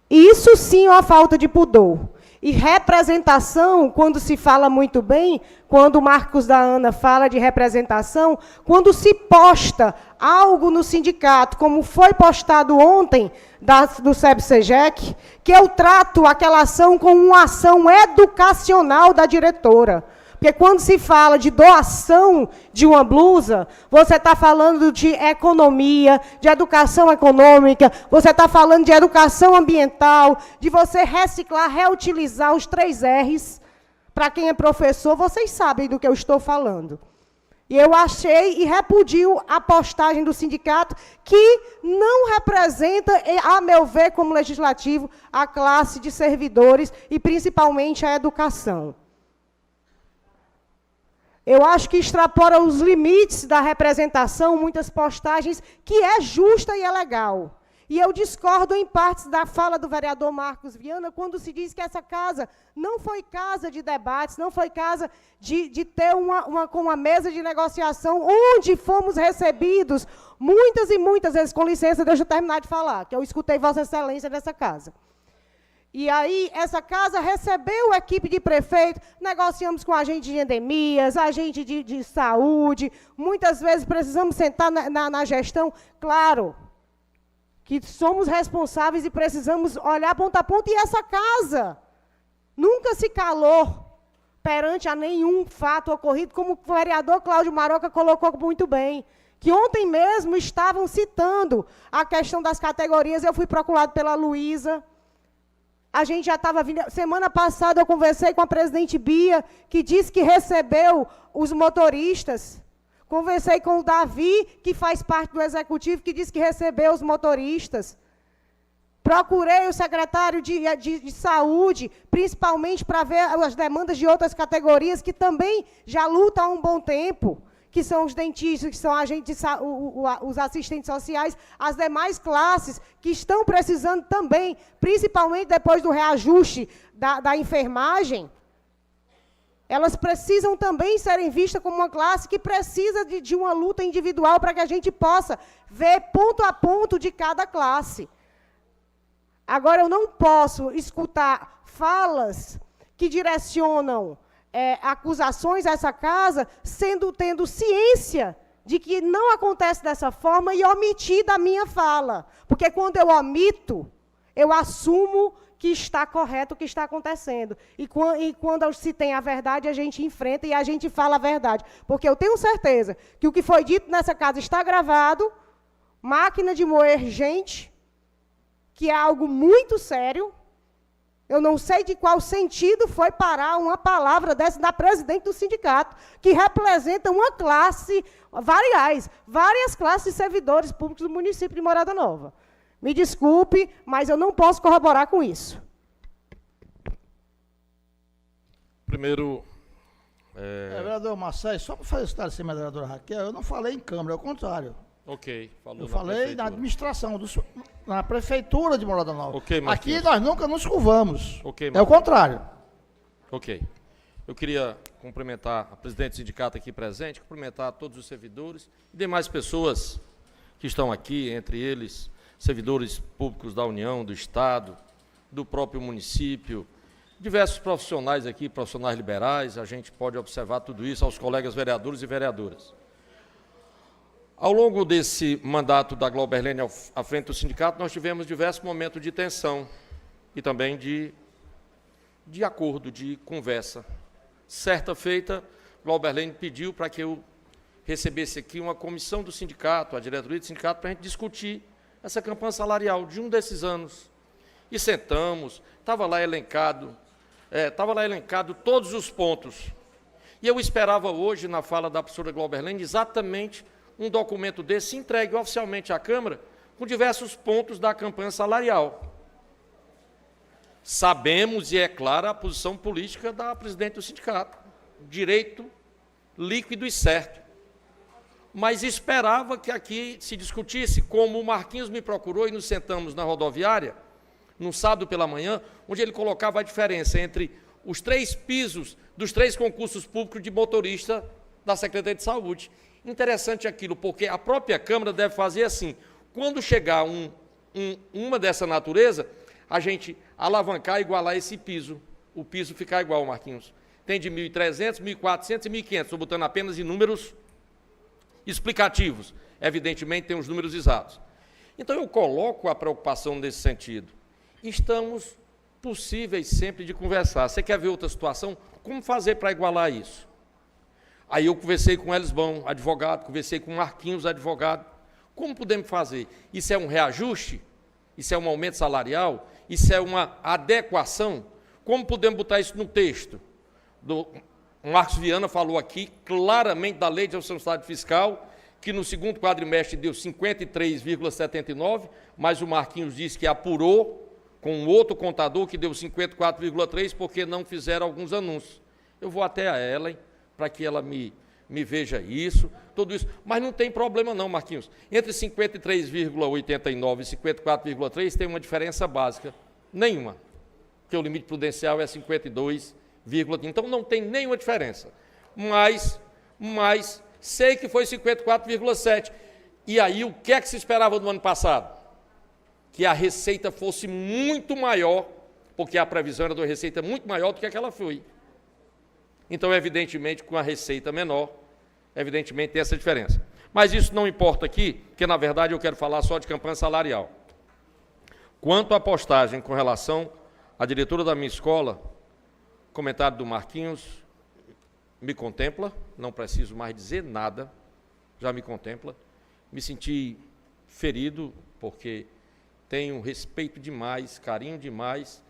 Isso sim é uma falta de pudor. E representação, quando se fala muito bem, quando o Marcos da Ana fala de representação, quando se posta algo no sindicato, como foi postado ontem do SEBSEGEC, que eu trato aquela ação como uma ação educacional da diretora. Porque quando se fala de doação de uma blusa, você está falando de economia, de educação econômica, você está falando de educação ambiental, de você reciclar, reutilizar os 3 R's. Para quem é professor, vocês sabem do que eu estou falando. E eu achei e repudio a postagem do sindicato, que não representa, a meu ver, como legislativo, a classe de servidores e, principalmente, a educação. Eu acho que extrapola os limites da representação, muitas postagens, que é justa e é legal. E eu discordo em partes da fala do vereador Marcos Viana, quando se diz que essa casa não foi casa de debates, não foi casa de ter uma mesa de negociação, onde fomos recebidos muitas e muitas vezes, com licença, deixa eu terminar de falar, que eu escutei Vossa Excelência dessa casa. E aí, essa casa recebeu a equipe de prefeito, negociamos com agente de endemias, agente de saúde, muitas vezes precisamos sentar na gestão, claro, que somos responsáveis e precisamos olhar ponta a ponta, e essa casa nunca se calou perante a nenhum fato ocorrido, como o vereador Cláudio Maroca colocou muito bem, que ontem mesmo estavam citando a questão das categorias. Eu fui procurado pela Luísa. A gente já estava vindo. Semana passada eu conversei com a presidente Bia, que disse que recebeu os motoristas. Conversei com o Davi, que faz parte do executivo, que disse que recebeu os motoristas. Procurei o secretário de saúde, principalmente para ver as demandas de outras categorias, que também já lutam há um bom tempo, que são os dentistas, que são agentes, os assistentes sociais, as demais classes que estão precisando também, principalmente depois do reajuste da enfermagem, elas precisam também serem vistas como uma classe que precisa de uma luta individual para que a gente possa ver ponto a ponto de cada classe. Agora, eu não posso escutar falas que direcionam acusações a essa casa, tendo ciência de que não acontece dessa forma e omitir da minha fala. Porque quando eu omito, eu assumo que está correto o que está acontecendo. E quando se tem a verdade, a gente enfrenta e a gente fala a verdade. Porque eu tenho certeza que o que foi dito nessa casa está gravado, máquina de moer gente, que é algo muito sério. Eu não sei de qual sentido foi parar uma palavra dessa da presidente do sindicato, que representa uma classe, várias classes de servidores públicos do município de Morada Nova. Me desculpe, mas eu não posso corroborar com isso. Primeiro... vereador Marcelo, só para fazer esclarecer, vereadora Raquel, eu não falei em Câmara, é o contrário. Ok, falou Eu na falei prefeitura. na administração, na prefeitura de Morada Nova. Ok, Aqui Marquinhos. nós nunca nos curvamos. Ok, É o Marquinhos. contrário. Ok. Eu queria cumprimentar a presidente do sindicato aqui presente, cumprimentar todos os servidores e demais pessoas que estão aqui, entre eles servidores públicos da União, do Estado, do próprio município, diversos profissionais aqui, profissionais liberais, a gente pode observar tudo isso, aos colegas vereadores e vereadoras. Ao longo desse mandato da Glauberlene à frente do sindicato, nós tivemos diversos momentos de tensão e também de acordo, de conversa. Certa feita, Glauberlene pediu para que eu recebesse aqui uma comissão do sindicato, a diretoria do sindicato, para a gente discutir essa campanha salarial de um desses anos. E sentamos, estava lá elencado todos os pontos. E eu esperava hoje, na fala da professora Glauberlene, exatamente um documento desse entregue oficialmente à Câmara, com diversos pontos da campanha salarial. Sabemos, e é clara, a posição política da presidente do sindicato. Direito líquido e certo. Mas esperava que aqui se discutisse, como o Marquinhos me procurou e nos sentamos na rodoviária, no sábado pela manhã, onde ele colocava a diferença entre os 3 pisos dos 3 concursos públicos de motorista da Secretaria de Saúde. Interessante aquilo, porque a própria Câmara deve fazer assim, quando chegar uma dessa natureza, a gente alavancar e igualar esse piso, o piso ficar igual, Marquinhos. Tem de 1.300, 1.400 e 1.500, estou botando apenas em números explicativos, evidentemente tem os números exatos. Então eu coloco a preocupação nesse sentido. Estamos possíveis sempre de conversar. Você quer ver outra situação? Como fazer para igualar isso? Aí eu conversei com o Elisbão, advogado, conversei com o Marquinhos, advogado. Como podemos fazer? Isso é um reajuste? Isso é um aumento salarial? Isso é uma adequação? Como podemos botar isso no texto? O Marcos Viana falou aqui claramente da lei de responsabilidade fiscal, que no segundo quadrimestre deu 53,79, mas o Marquinhos disse que apurou com um outro contador que deu 54,3, porque não fizeram alguns anúncios. Eu vou até a Ellen, para que ela me veja isso, tudo isso. Mas não tem problema não, Marquinhos. Entre 53,89 e 54,3 tem uma diferença básica. Nenhuma. Porque o limite prudencial é 52, então não tem nenhuma diferença. Mas sei que foi 54,7. E aí o que é que se esperava no ano passado? Que a receita fosse muito maior, porque a previsão era de uma receita muito maior do que aquela foi. Então, evidentemente, com a receita menor, evidentemente tem essa diferença. Mas isso não importa aqui, porque, na verdade, eu quero falar só de campanha salarial. Quanto à postagem com relação à diretora da minha escola, comentário do Marquinhos, me contempla, não preciso mais dizer nada, já me contempla. Me senti ferido, porque tenho respeito demais, carinho demais,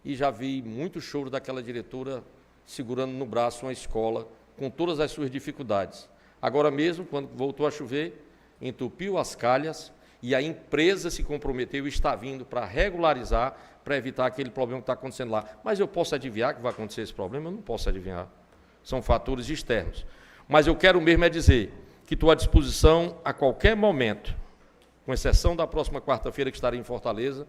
e já vi muito choro daquela diretora segurando no braço uma escola com todas as suas dificuldades. Agora mesmo, quando voltou a chover, entupiu as calhas e a empresa se comprometeu e está vindo para regularizar, para evitar aquele problema que está acontecendo lá. Mas eu posso adivinhar que vai acontecer esse problema? Eu não posso adivinhar. São fatores externos. Mas eu quero mesmo é dizer que estou à disposição a qualquer momento, com exceção da próxima quarta-feira que estarei em Fortaleza,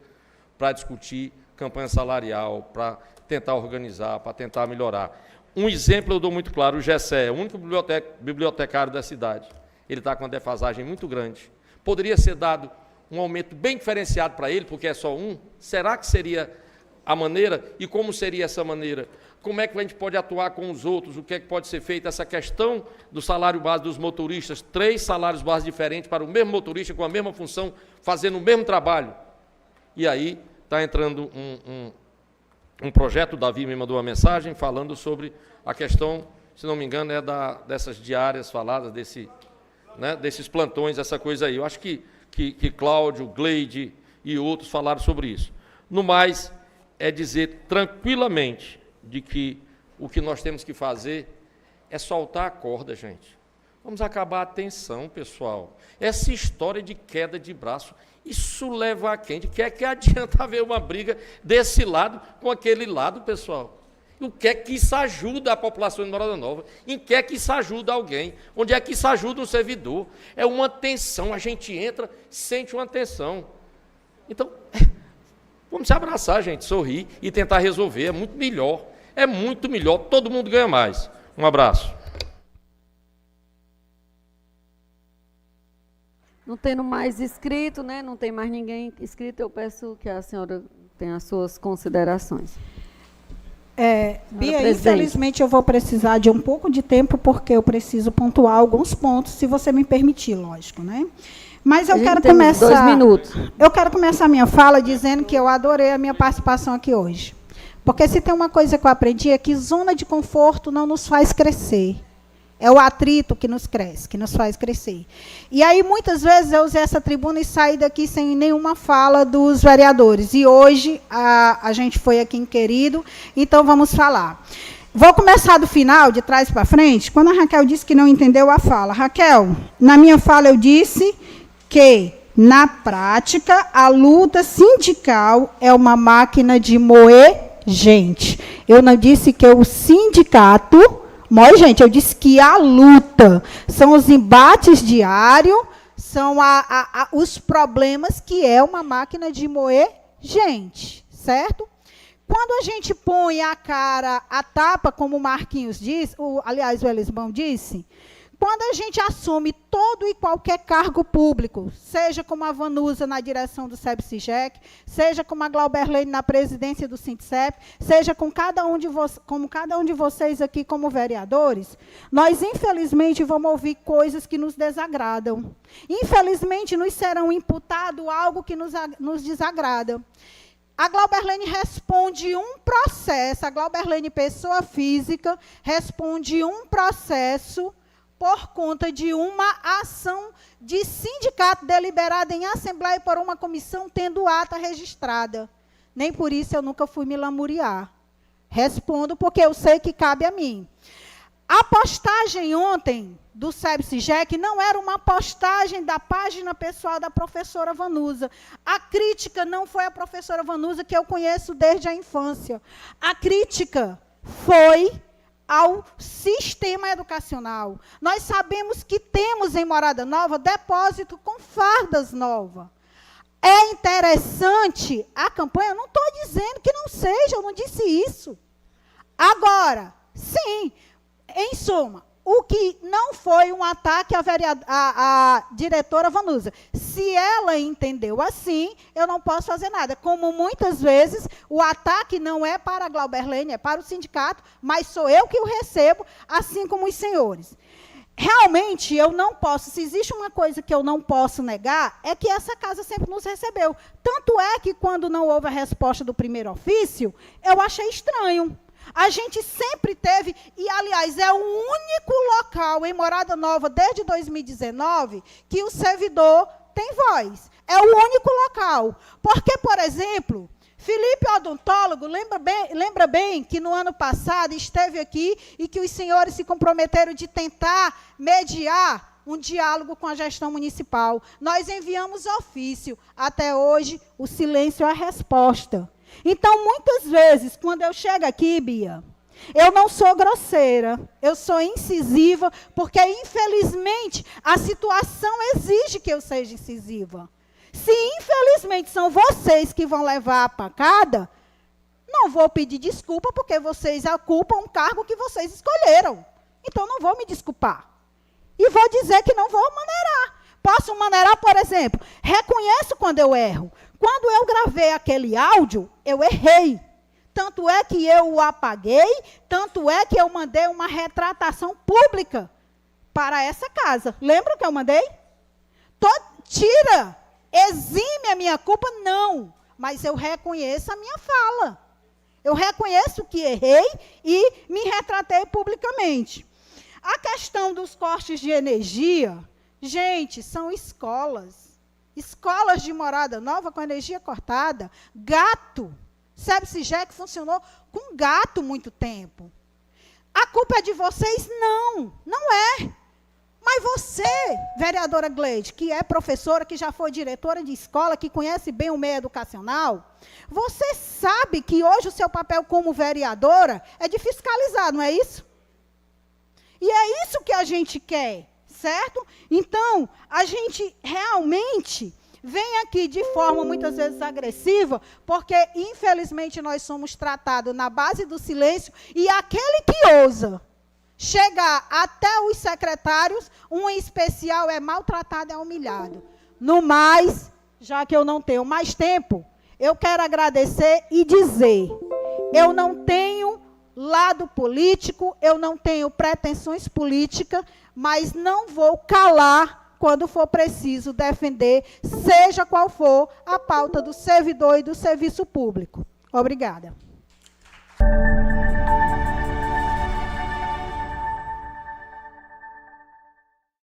para discutir campanha salarial, para tentar organizar, para tentar melhorar. Um exemplo eu dou muito claro, o Gessé, o único bibliotecário da cidade. Ele está com uma defasagem muito grande. Poderia ser dado um aumento bem diferenciado para ele, porque é só um. Será que seria a maneira e como seria essa maneira. Como é que a gente pode atuar com os outros, o que é que pode ser feito, essa questão do salário base dos motoristas, 3 salários base diferentes para o mesmo motorista, com a mesma função, fazendo o mesmo trabalho. E aí está entrando um projeto, o Davi me mandou uma mensagem falando sobre a questão, se não me engano, dessas diárias faladas, desses plantões, essa coisa aí. Eu acho que Cláudio, Gleide e outros falaram sobre isso. No mais, é dizer tranquilamente de que o que nós temos que fazer é soltar a corda, gente. Vamos acabar a tensão, pessoal. Essa história de queda de braço, isso leva a quem? De que é que adianta haver uma briga desse lado com aquele lado, pessoal? O que é que isso ajuda a população de Morada Nova? Em que é que isso ajuda alguém? Onde é que isso ajuda um servidor? É uma tensão, a gente entra, sente uma tensão. Então, vamos se abraçar, gente, sorrir e tentar resolver, é muito melhor, todo mundo ganha mais. Um abraço. Não tendo mais inscrito, né? Não tem mais ninguém inscrito, eu peço que a senhora tenha as suas considerações. Bia, infelizmente eu vou precisar de um pouco de tempo, porque eu preciso pontuar alguns pontos, se você me permitir, lógico, né? Mas eu quero começar. 2 minutos. Eu quero começar a minha fala dizendo que eu adorei a minha participação aqui hoje. Porque se tem uma coisa que eu aprendi é que zona de conforto não nos faz crescer. É o atrito que nos cresce, que nos faz crescer. E aí, muitas vezes, eu usei essa tribuna e saí daqui sem nenhuma fala dos vereadores. E hoje, a gente foi aqui em Querido, então vamos falar. Vou começar do final, de trás para frente. Quando a Raquel disse que não entendeu a fala. Raquel, na minha fala eu disse que, na prática, a luta sindical é uma máquina de moer gente. Eu não disse que o sindicato moe gente, eu disse que a luta são os embates diários, são os problemas que é uma máquina de moer gente, certo? Quando a gente põe a cara, a tapa, como o Marquinhos disse, aliás, o Elisbão disse, quando a gente assume todo e qualquer cargo público, seja como a Vanusa na direção do SEBCIGEC, seja como a Glauberlene na presidência do SINTCEP, seja como cada um de vocês aqui como vereadores, nós, infelizmente, vamos ouvir coisas que nos desagradam. Infelizmente, nos serão imputado algo que nos desagrada. A Glauberlene responde um processo, a Glauberlene, pessoa física, responde um processo por conta de uma ação de sindicato deliberada em assembleia por uma comissão tendo ata registrada. Nem por isso eu nunca fui me lamuriar. Respondo porque eu sei que cabe a mim. A postagem ontem do SEBCIGEC não era uma postagem da página pessoal da professora Vanusa. A crítica não foi a professora Vanusa, que eu conheço desde a infância. A crítica foi ao sistema educacional. Nós sabemos que temos em Morada Nova depósito com fardas novas. É interessante a campanha, eu não estou dizendo que não seja, eu não disse isso. Agora, sim, em suma, o que não foi um ataque à diretora Vanusa. Se ela entendeu assim, eu não posso fazer nada. Como muitas vezes, o ataque não é para a Glauberlene, é para o sindicato, mas sou eu que o recebo, assim como os senhores. Realmente, eu não posso, se existe uma coisa que eu não posso negar, é que essa casa sempre nos recebeu. Tanto é que, quando não houve a resposta do primeiro ofício, eu achei estranho. A gente sempre teve, e, aliás, é o único local em Morada Nova, desde 2019, que o servidor tem voz. É o único local. Porque, por exemplo, Felipe Odontólogo, lembra bem que no ano passado esteve aqui e que os senhores se comprometeram de tentar mediar um diálogo com a gestão municipal. Nós enviamos ofício. Até hoje, o silêncio é a resposta. Então, muitas vezes, quando eu chego aqui, Bia, eu não sou grosseira, eu sou incisiva, porque, infelizmente, a situação exige que eu seja incisiva. Se, infelizmente, são vocês que vão levar a pancada, não vou pedir desculpa, porque vocês ocupam um cargo que vocês escolheram. Então, não vou me desculpar. E vou dizer que não vou maneirar. Posso maneirar, por exemplo, reconheço quando eu erro. Quando eu gravei aquele áudio, eu errei. tanto é que eu o apaguei, tanto é que eu mandei uma retratação pública para essa casa. Lembra que eu mandei? Tira, exime a minha culpa? Não, mas eu reconheço a minha fala. Eu reconheço que errei e me retratei publicamente. A questão dos cortes de energia, gente, são escolas de morada nova com energia cortada, gato. Sebcigec funcionou com gato muito tempo. A culpa é de vocês? Não, não é. Mas você, vereadora Gleide, que é professora, que já foi diretora de escola, que conhece bem o meio educacional, você sabe que hoje o seu papel como vereadora é de fiscalizar, não é isso? E é isso que a gente quer, certo? Então, a gente realmente vem aqui de forma muitas vezes agressiva, porque, infelizmente, nós somos tratados na base do silêncio, e aquele que ousa chegar até os secretários, um em especial, é maltratado, é humilhado. No mais, já que eu não tenho mais tempo, eu quero agradecer e dizer, eu não tenho lado político, eu não tenho pretensões políticas, mas não vou calar quando for preciso defender, seja qual for a pauta do servidor e do serviço público. Obrigada.